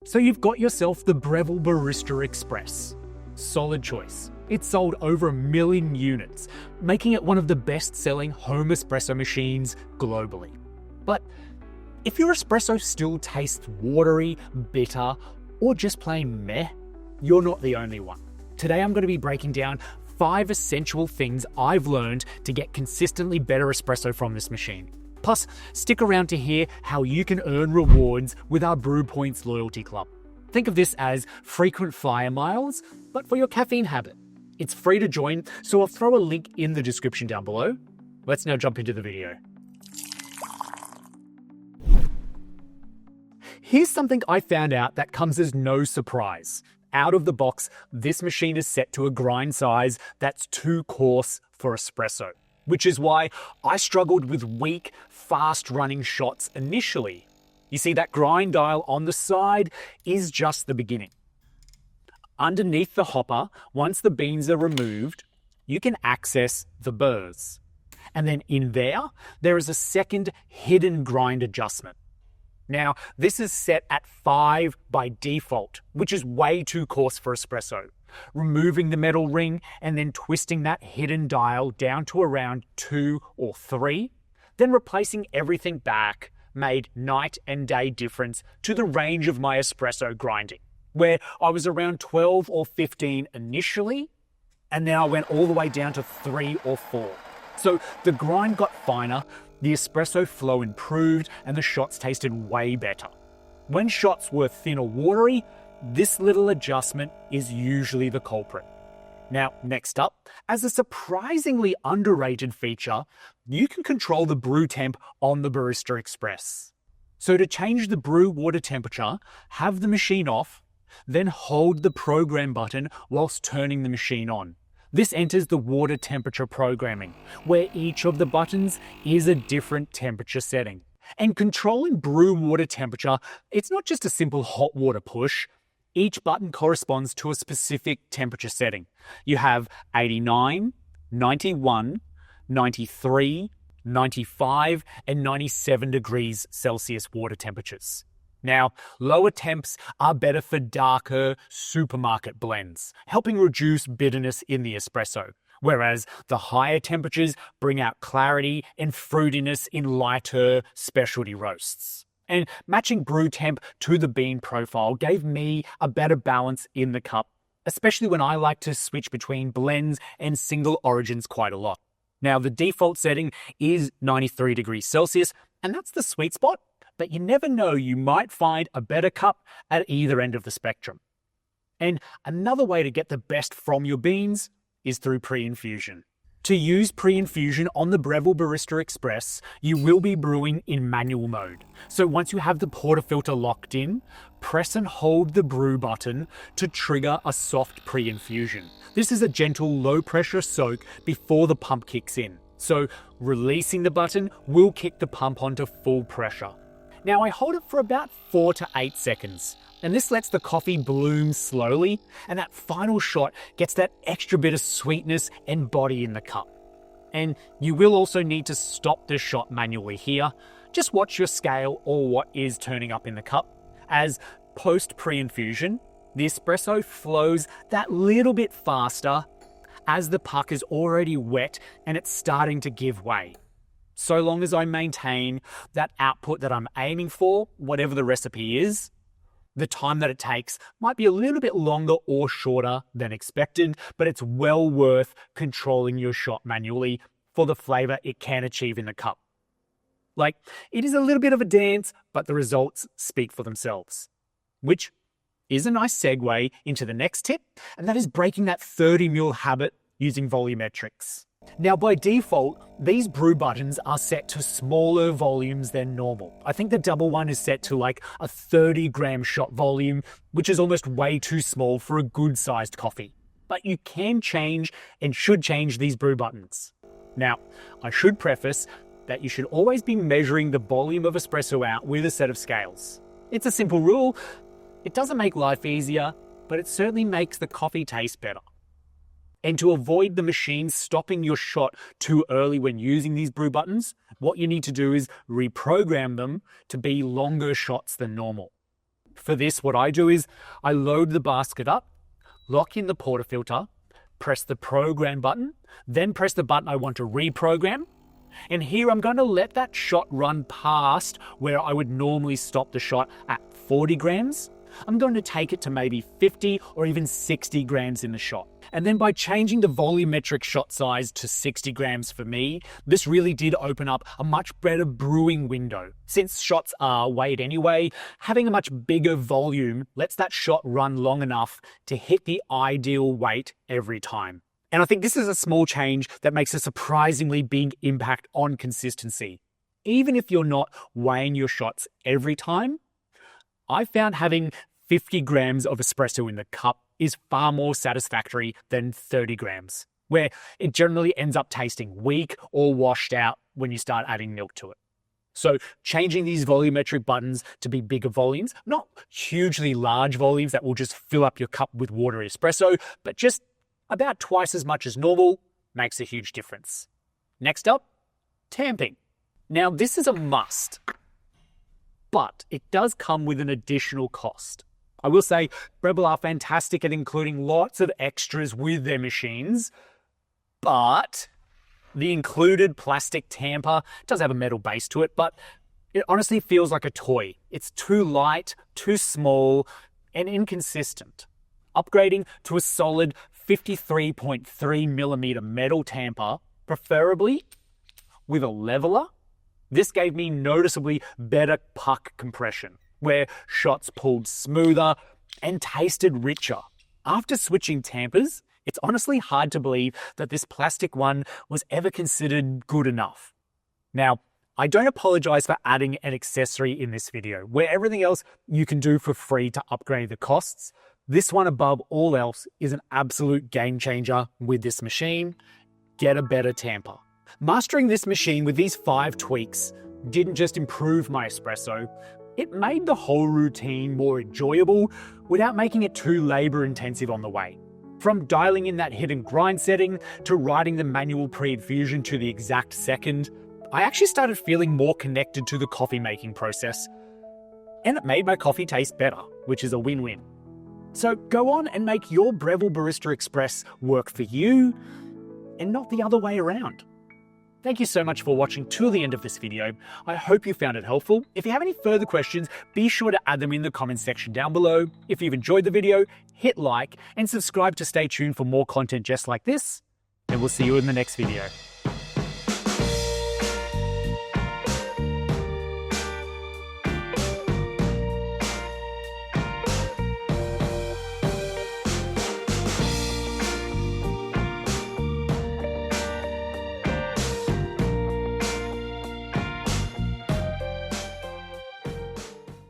So you've got yourself the Breville Barista Express. Solid choice. It sold over 1 million units, making it one of the best-selling home espresso machines globally. But if your espresso still tastes watery, bitter, or just plain meh, you're not the only one. Today I'm going to be breaking down 5 essential things I've learned to get consistently better espresso from this machine. Plus, stick around to hear how you can earn rewards with our Brew Points loyalty club. Think of this as frequent flyer miles, but for your caffeine habit. It's free to join, so I'll throw a link in the description down below. Let's now jump into the video. Here's something I found out that comes as no surprise. Out of the box, this machine is set to a grind size that's too coarse for espresso, which is why I struggled with weak, fast-running shots initially. You see, that grind dial on the side is just the beginning. Underneath the hopper, once the beans are removed, you can access the burrs. And then in there is a second hidden grind adjustment. Now, this is set at 5 by default, which is way too coarse for espresso. Removing the metal ring and then twisting that hidden dial down to around 2 or 3, then replacing everything back made night and day difference to the range of my espresso grinding, where I was around 12 or 15 initially, and then I went all the way down to 3 or 4. So the grind got finer, the espresso flow improved, and the shots tasted way better. When shots were thin or watery, this little adjustment is usually the culprit. Now, next up, as a surprisingly underrated feature, you can control the brew temp on the Barista Express. So to change the brew water temperature, have the machine off, then hold the program button whilst turning the machine on. This enters the water temperature programming, where each of the buttons is a different temperature setting. And controlling brew water temperature, it's not just a simple hot water push. Each button corresponds to a specific temperature setting. You have 89, 91, 93, 95, and 97 degrees Celsius water temperatures. Now, lower temps are better for darker supermarket blends, helping reduce bitterness in the espresso, whereas the higher temperatures bring out clarity and fruitiness in lighter specialty roasts. And matching brew temp to the bean profile gave me a better balance in the cup, especially when I like to switch between blends and single origins quite a lot. Now, the default setting is 93 degrees Celsius, and that's the sweet spot. But you never know, you might find a better cup at either end of the spectrum. And another way to get the best from your beans is through Preinfusion. To use Preinfusion on the Breville Barista Express, you will be brewing in manual mode. So once you have the portafilter locked in, press and hold the brew button to trigger a soft Preinfusion. This is a gentle, low-pressure soak before the pump kicks in. So releasing the button will kick the pump onto full pressure. Now I hold it for about 4 to 8 seconds, and this lets the coffee bloom slowly, and that final shot gets that extra bit of sweetness and body in the cup. And you will also need to stop the shot manually here. Just watch your scale or what is turning up in the cup, as post pre-infusion, the espresso flows that little bit faster as the puck is already wet and it's starting to give way. So long as I maintain that output that I'm aiming for, whatever the recipe is, the time that it takes might be a little bit longer or shorter than expected, but it's well worth controlling your shot manually for the flavor it can achieve in the cup. Like, it is a little bit of a dance, but the results speak for themselves. Which is a nice segue into the next tip, and that is breaking that 30 ml habit using volumetrics. Now, by default, these brew buttons are set to smaller volumes than normal. I think the double one is set to like a 30-gram shot volume, which is almost way too small for a good-sized coffee. But you can change and should change these brew buttons. Now, I should preface that you should always be measuring the volume of espresso out with a set of scales. It's a simple rule. It doesn't make life easier, but it certainly makes the coffee taste better. And to avoid the machine stopping your shot too early when using these brew buttons, what you need to do is reprogram them to be longer shots than normal. For this, what I do is I load the basket up, lock in the portafilter, press the program button, then press the button I want to reprogram. And here I'm going to let that shot run past where I would normally stop the shot at 40 grams. I'm going to take it to maybe 50 or even 60 grams in the shot. And then by changing the volumetric shot size to 60 grams for me, this really did open up a much better brewing window. Since shots are weighed anyway, having a much bigger volume lets that shot run long enough to hit the ideal weight every time. And I think this is a small change that makes a surprisingly big impact on consistency. Even if you're not weighing your shots every time, I found having 50 grams of espresso in the cup is far more satisfactory than 30 grams, where it generally ends up tasting weak or washed out when you start adding milk to it. So changing these volumetric buttons to be bigger volumes, not hugely large volumes that will just fill up your cup with watery espresso, but just about twice as much as normal, makes a huge difference. Next up, tamping. Now this is a must, but it does come with an additional cost. I will say Breville are fantastic at including lots of extras with their machines, but the included plastic tamper does have a metal base to it, but it honestly feels like a toy. It's too light, too small, and inconsistent. Upgrading to a solid 53.3 millimeter metal tamper, preferably with a leveler, this gave me noticeably better puck compression, where shots pulled smoother and tasted richer. After switching tampers, it's honestly hard to believe that this plastic one was ever considered good enough. Now, I don't apologize for adding an accessory in this video, where everything else you can do for free to upgrade the costs. This one above all else is an absolute game changer with this machine. Get a better tamper. Mastering this machine with these 5 tweaks didn't just improve my espresso, it made the whole routine more enjoyable without making it too labor intensive on the way. From dialing in that hidden grind setting to writing the manual Preinfusion to the exact second, I actually started feeling more connected to the coffee making process. And it made my coffee taste better, which is a win-win. So go on and make your Breville Barista Express work for you and not the other way around. Thank you so much for watching to the end of this video. I hope you found it helpful. If you have any further questions, be sure to add them in the comments section down below. If you've enjoyed the video, hit like and subscribe to stay tuned for more content just like this, and we'll see you in the next video.